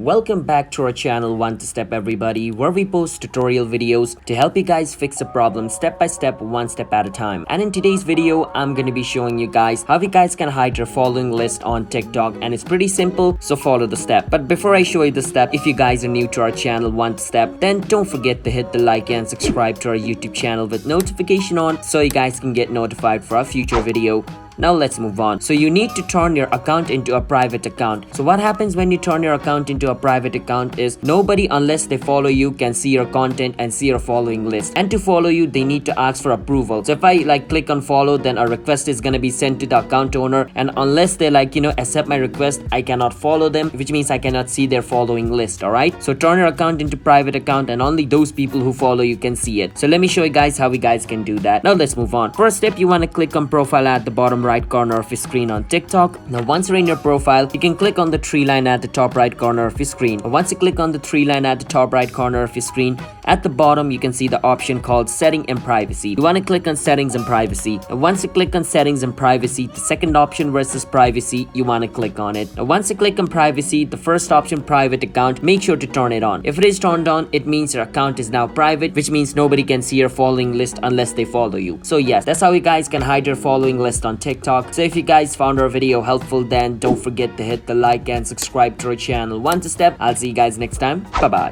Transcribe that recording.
Welcome back to our channel One to Step everybody, where we post tutorial videos to help you guys fix a problem step by step, one step at a time. And in today's video, I'm going to be showing you guys how you guys can hide your following list on TikTok, and it's pretty simple, so follow the step. But before I show you the step, if you guys are new to our channel One to Step, then don't forget to hit the like and subscribe to our YouTube channel with notification on so you guys can get notified for our future video. Now let's move on. So you need to turn your account into a private account. So what happens when you turn your account into a private account is nobody, unless they follow you, can see your content and see your following list. And to follow you, they need to ask for approval. So if I click on follow, then a request is gonna be sent to the account owner, and unless they accept my request, I cannot follow them, which means I cannot see their following list. Alright, so turn your account into private account and only those people who follow you can see it. So let me show you guys how you guys can do that. Now let's move on. First step, you want to click on profile at the bottom right corner of your screen on TikTok. Now once you're in your profile, you can click on the three line at the top right corner of your screen. Once you click on the three line at the top right corner of your screen, at the bottom you can see the option called setting and privacy. You want to click on settings and privacy. Now once you click on settings and privacy, the second option versus privacy, you want to click on it. Now once you click on privacy, the first option, private account, make sure to turn it on. If it is turned on, it means your account is now private, which means nobody can see your following list unless they follow you. So yes, that's how you guys can hide your following list on TikTok. So if you guys found our video helpful, then don't forget to hit the like and subscribe to our channel One to Step. I'll see you guys next time. Bye bye.